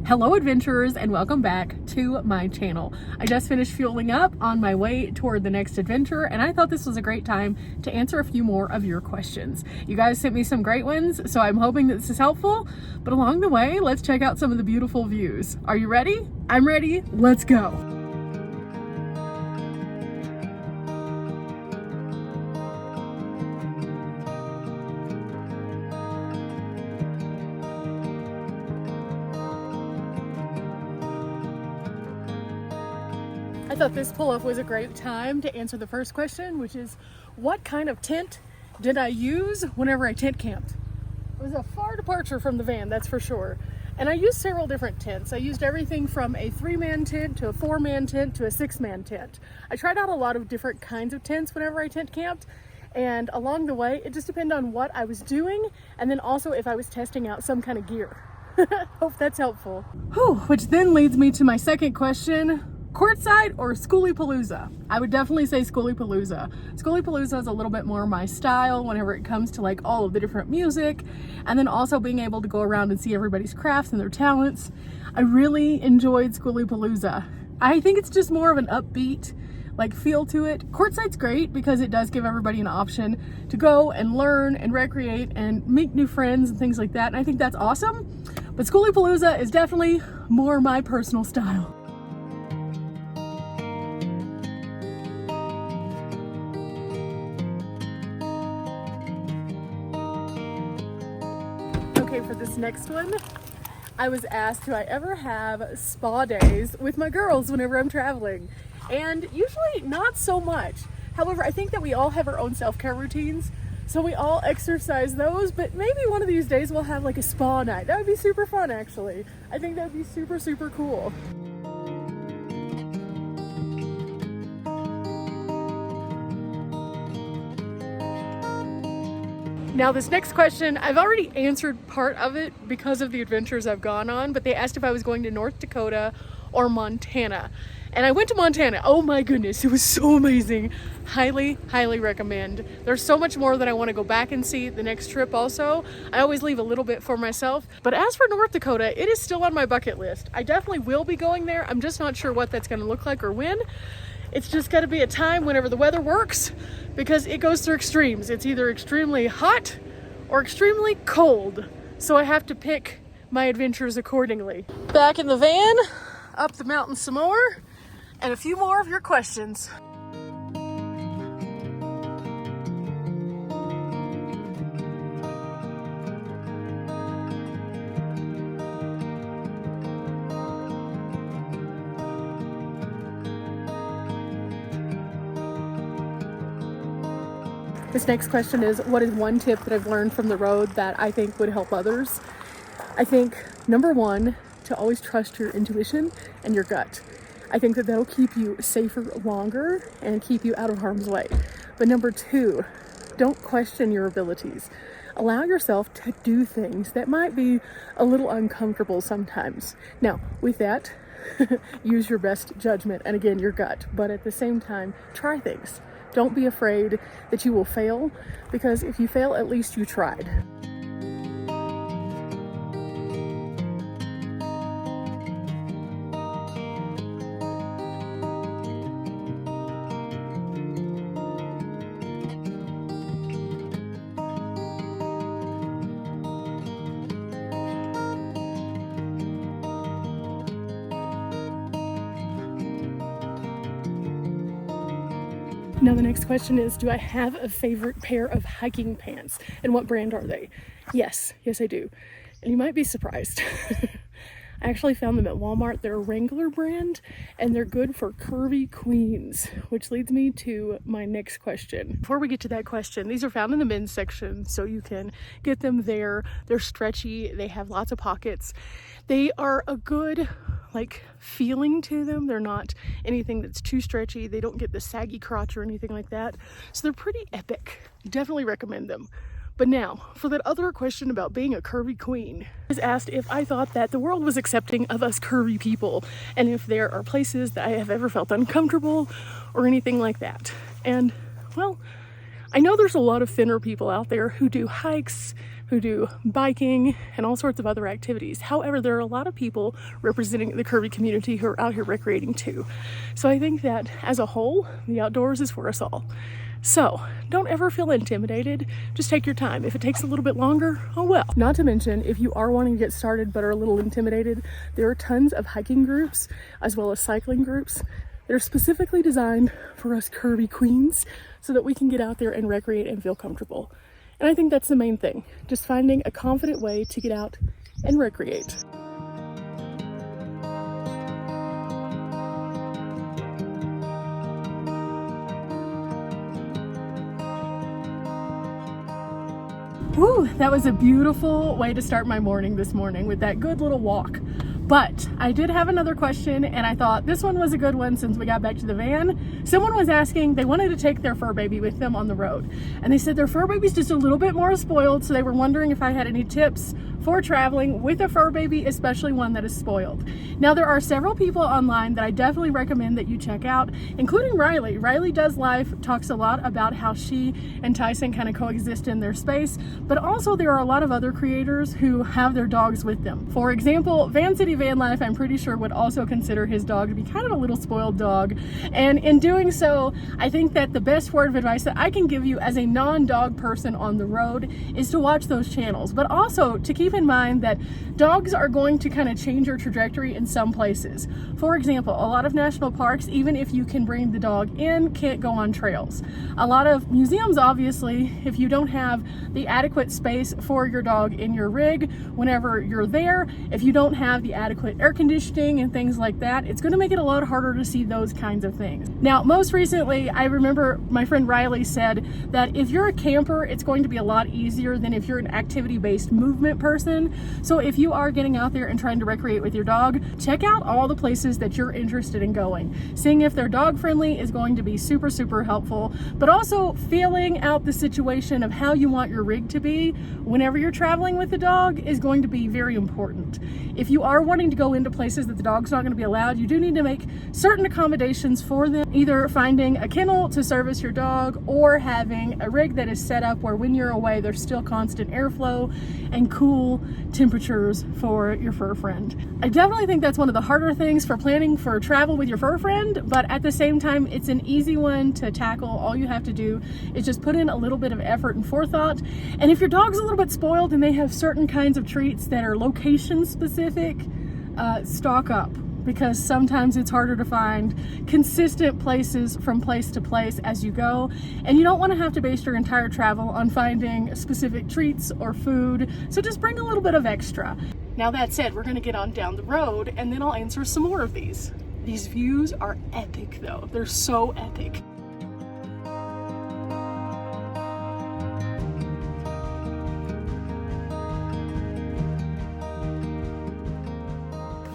Hello adventurers, and welcome back to my channel. I just finished fueling up on my way toward the next adventure, and I thought this was a great time to answer a few more of your questions. You guys sent me some great ones, so I'm hoping that this is helpful. But along the way, let's check out some of the beautiful views. Are you ready? I'm ready. Let's go. I thought this pull-up was a great time to answer the first question, which is, what kind of tent did I use whenever I tent camped? It was a far departure from the van, that's for sure. And I used several different tents. I used everything from a 3-man tent to a 4-man tent to a 6-man tent. I tried out a lot of different kinds of tents whenever I tent camped, and along the way, it just depended on what I was doing, and then also if I was testing out some kind of gear. Hope that's helpful. Whew, which then leads me to my second question. Courtside or Schoolypalooza? I would definitely say Schoolypalooza. Schoolypalooza is a little bit more my style whenever it comes to like all of the different music, and then also being able to go around and see everybody's crafts and their talents. I really enjoyed Schoolypalooza. I think it's just more of an upbeat like feel to it. Courtside's great because it does give everybody an option to go and learn and recreate and make new friends and things like that, and I think that's awesome. But Schoolypalooza is definitely more my personal style. Okay, for this next one, I was asked, do I ever have spa days with my girls whenever I'm traveling? And usually not so much. However, I think that we all have our own self-care routines, so we all exercise those, but maybe one of these days we'll have like a spa night. That would be super fun, actually. I think that would be super, super cool. Now this next question, I've already answered part of it because of the adventures I've gone on, but they asked if I was going to North Dakota or Montana. And I went to Montana. Oh my goodness, it was so amazing. Highly, highly recommend. There's so much more that I want to go back and see the next trip also. I always leave a little bit for myself. But as for North Dakota, it is still on my bucket list. I definitely will be going there. I'm just not sure what that's going to look like or when. It's just got to be a time whenever the weather works, because it goes through extremes. It's either extremely hot or extremely cold. So I have to pick my adventures accordingly. Back in the van, up the mountain some more, and a few more of your questions. This next question is, what is one tip that I've learned from the road that I think would help others? I think number one, to always trust your intuition and your gut. I think that that'll keep you safer longer and keep you out of harm's way. But number two, don't question your abilities. Allow yourself to do things that might be a little uncomfortable sometimes. Now, with that, use your best judgment and again, your gut. But at the same time, try things. Don't be afraid that you will fail, because if you fail, at least you tried. Now the next question is, do I have a favorite pair of hiking pants, and what brand are they? Yes I do. And you might be surprised. I actually found them at Walmart. They're a Wrangler brand, and they're good for curvy queens, which leads me to my next question. Before we get to that question, these are found in the men's section, so you can get them there. They're stretchy, they have lots of pockets. They are a good like feeling to them. They're not anything that's too stretchy. They don't get the saggy crotch or anything like that. So they're pretty epic. Definitely recommend them. But now, for that other question about being a curvy queen, I was asked if I thought that the world was accepting of us curvy people, and if there are places that I have ever felt uncomfortable or anything like that. And, well, I know there's a lot of thinner people out there who do hikes, who do biking and all sorts of other activities. However, there are a lot of people representing the curvy community who are out here recreating too. So I think that as a whole, the outdoors is for us all. So don't ever feel intimidated. Just take your time. If it takes a little bit longer, oh well. Not to mention, if you are wanting to get started but are a little intimidated, there are tons of hiking groups as well as cycling groups that are specifically designed for us curvy queens so that we can get out there and recreate and feel comfortable. And I think that's the main thing, just finding a confident way to get out and recreate. Woo, that was a beautiful way to start my morning this morning with that good little walk. But I did have another question, and I thought this one was a good one since we got back to the van. Someone was asking, they wanted to take their fur baby with them on the road. And they said their fur baby's just a little bit more spoiled, so they were wondering if I had any tips for traveling with a fur baby, especially one that is spoiled. Now, there are several people online that I definitely recommend that you check out, including Riley. Riley Does Life talks a lot about how she and Tyson kind of coexist in their space, but also there are a lot of other creators who have their dogs with them. For example, Vanlife, I'm pretty sure, would also consider his dog to be kind of a little spoiled dog. And in doing so, I think that the best word of advice that I can give you as a non-dog person on the road is to watch those channels, but also to keep in mind that dogs are going to kind of change your trajectory in some places. For example, a lot of national parks, even if you can bring the dog in, can't go on trails. A lot of museums, obviously, if you don't have the adequate space for your dog in your rig whenever you're there, if you don't have the adequate air conditioning and things like that, it's going to make it a lot harder to see those kinds of things. Now, most recently, I remember my friend Riley said that if you're a camper, it's going to be a lot easier than if you're an activity-based movement person. So if you are getting out there and trying to recreate with your dog, check out all the places that you're interested in going. Seeing if they're dog friendly is going to be super, super helpful, but also feeling out the situation of how you want your rig to be whenever you're traveling with the dog is going to be very important. If you are wanting to go into places that the dog's not going to be allowed, you do need to make certain accommodations for them, either finding a kennel to service your dog or having a rig that is set up where when you're away there's still constant airflow and cool temperatures for your fur friend. I definitely think that's one of the harder things for planning for travel with your fur friend, but at the same time it's an easy one to tackle. All you have to do is just put in a little bit of effort and forethought. And if your dog's a little bit spoiled and they have certain kinds of treats that are location specific, stock up, because sometimes it's harder to find consistent places from place to place as you go, and you don't want to have to base your entire travel on finding specific treats or food, so just bring a little bit of extra. Now that said, we're going to get on down the road and then I'll answer some more of these. These views are epic though, they're so epic.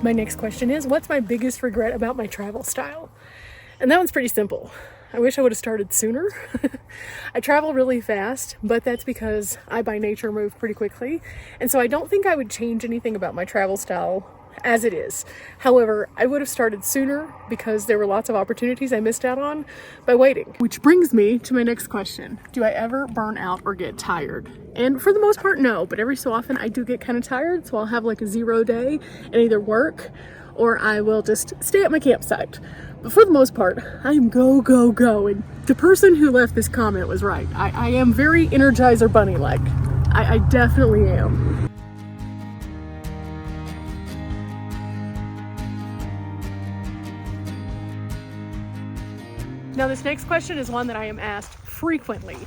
My next question is, what's my biggest regret about my travel style? And that one's pretty simple. I wish I would have started sooner. I travel really fast, but that's because I by nature move pretty quickly. And so I don't think I would change anything about my travel style as it is. However, I would have started sooner because there were lots of opportunities I missed out on by waiting. Which brings me to my next question. Do I ever burn out or get tired? And for the most part, no, but every so often I do get kind of tired, so I'll have like a 0 day and either work or I will just stay at my campsite. But for the most part, I am go, go, go. And the person who left this comment was right. I am very Energizer Bunny-like. I definitely am. Now this next question is one that I am asked frequently.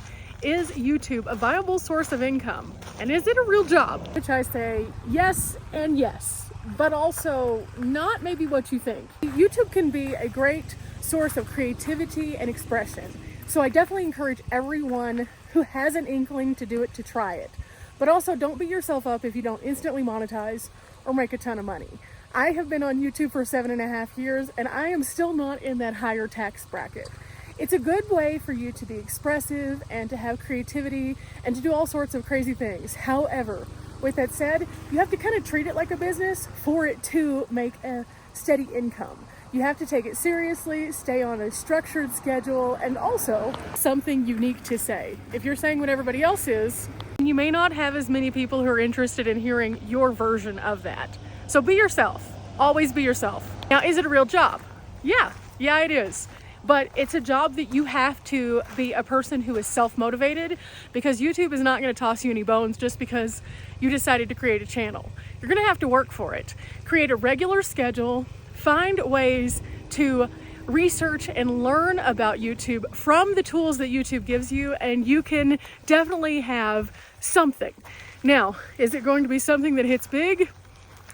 Is YouTube a viable source of income? And is it a real job? Which I say yes and yes, but also not maybe what you think. YouTube can be a great source of creativity and expression. So I definitely encourage everyone who has an inkling to do it to try it. But also don't beat yourself up if you don't instantly monetize or make a ton of money. I have been on YouTube for 7.5 years and I am still not in that higher tax bracket. It's a good way for you to be expressive and to have creativity and to do all sorts of crazy things. However, with that said, you have to kind of treat it like a business for it to make a steady income. You have to take it seriously, stay on a structured schedule, and also something unique to say. If you're saying what everybody else is, and you may not have as many people who are interested in hearing your version of that. So be yourself. Always be yourself. Now, is it a real job? Yeah, it is. But it's a job that you have to be a person who is self-motivated, because YouTube is not going to toss you any bones just because you decided to create a channel. You're going to have to work for it. Create a regular schedule, find ways to research and learn about YouTube from the tools that YouTube gives you, and you can definitely have something. Now, is it going to be something that hits big?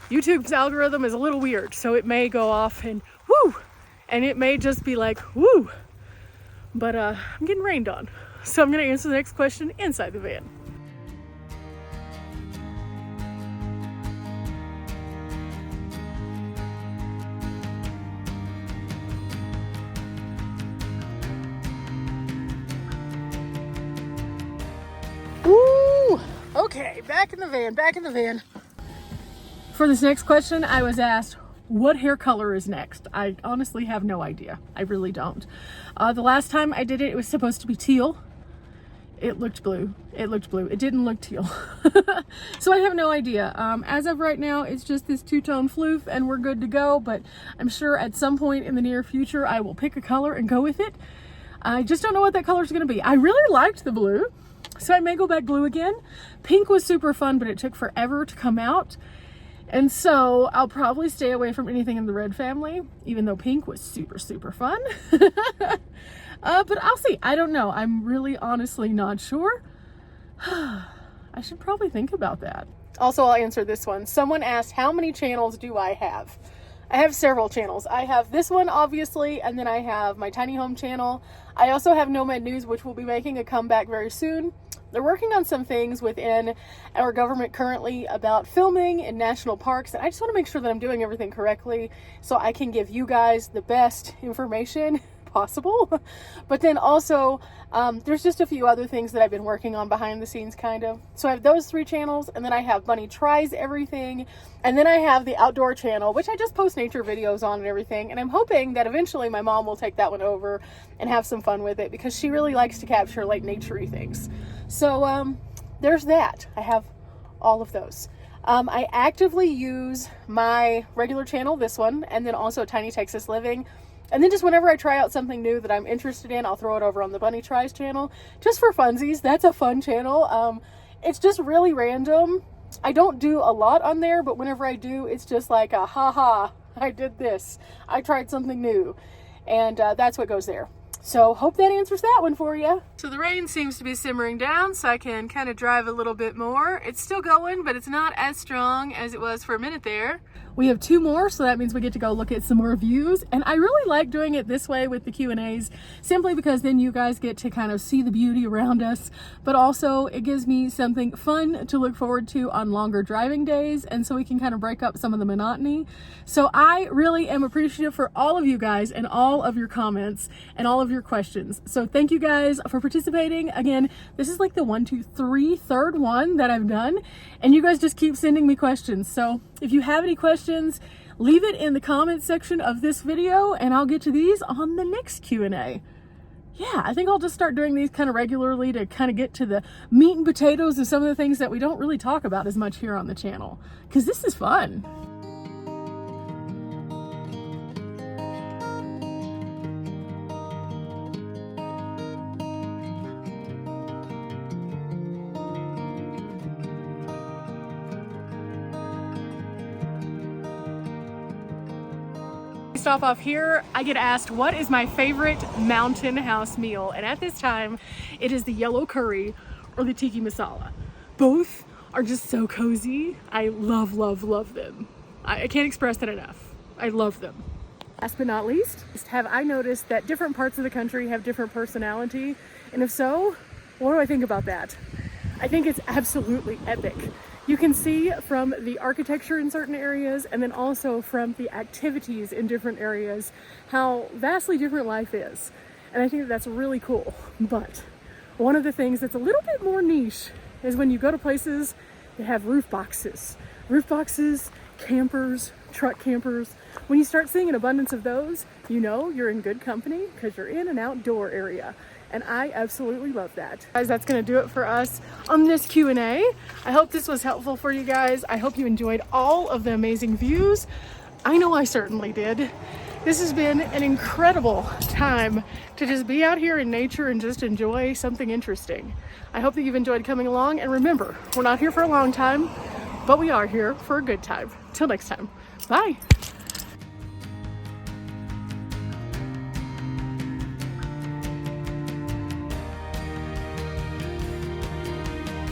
YouTube's algorithm is a little weird, so it may go off and whoo, and it may just be like whoo. But I'm getting rained on, so I'm going to answer the next question inside the van. Woo! Okay, back in the van. For this next question, I was asked, what hair color is next? I honestly have no idea. I really don't. The last time I did it, it was supposed to be teal. It looked blue. It didn't look teal. So I have no idea. As of right now, it's just this two-tone floof and we're good to go. But I'm sure at some point in the near future, I will pick a color and go with it. I just don't know what that color is going to be. I really liked the blue, so I may go back blue again. Pink was super fun, but it took forever to come out. And so I'll probably stay away from anything in the red family, even though pink was super, super fun. But I'll see. I don't know. I'm really honestly not sure. I should probably think about that. Also, I'll answer this one. Someone asked, how many channels do I have? I have several channels. I have this one, obviously, and then I have my tiny home channel. I also have Nomad News, which will be making a comeback very soon. They're working on some things within our government currently about filming in national parks, and I just want to make sure that I'm doing everything correctly so I can give you guys the best information possible. But then also, there's just a few other things that I've been working on behind the scenes, kind of. So I have those 3 channels, and then I have Bunny Tries Everything, and then I have the outdoor channel, which I just post nature videos on and everything, and I'm hoping that eventually my mom will take that one over and have some fun with it, because she really likes to capture like nature-y things. So there's that. I have all of those. I actively use my regular channel, this one, and then also Tiny Texas Living. And then just whenever I try out something new that I'm interested in, I'll throw it over on the Bunny Tries channel, just for funsies. That's a fun channel. It's just really random. I don't do a lot on there, but whenever I do, it's just like a ha, I did this. I tried something new. And that's what goes there. So hope that answers that one for you. So the rain seems to be simmering down, so I can kind of drive a little bit more. It's still going, but it's not as strong as it was for a minute there. We have 2 more, so that means we get to go look at some more views. And I really like doing it this way with the Q&As, simply because then you guys get to kind of see the beauty around us, but also it gives me something fun to look forward to on longer driving days, and so we can kind of break up some of the monotony. So I really am appreciative for all of you guys and all of your comments and all of your questions. So thank you guys for participating. Again, this is like the 1, 2, 3, third one that I've done, and you guys just keep sending me questions. So if you have any questions, leave it in the comments section of this video and I'll get to these on the next Q&A. Yeah, I think I'll just start doing these kind of regularly to kind of get to the meat and potatoes of some of the things that we don't really talk about as much here on the channel, because this is fun. Stop off here, I get asked what is my favorite mountain house meal, and at this time it is the yellow curry or the tiki masala. Both are just so cozy. I love them. I can't express that enough. I love them. Last but not least, have I noticed that different parts of the country have different personality? And if so, what do I think about that? I think it's absolutely epic. You can see from the architecture in certain areas, and then also from the activities in different areas, how vastly different life is. And I think that that's really cool. But one of the things that's a little bit more niche is when you go to places that have roof boxes. Roof boxes, campers, truck campers. When you start seeing an abundance of those, you know you're in good company because you're in an outdoor area. and I absolutely love that. Guys, that's gonna do it for us on this Q&A. I hope this was helpful for you guys. I hope you enjoyed all of the amazing views. I know I certainly did. This has been an incredible time to just be out here in nature and just enjoy something interesting. I hope that you've enjoyed coming along, and remember, we're not here for a long time, but we are here for a good time. Till next time, bye.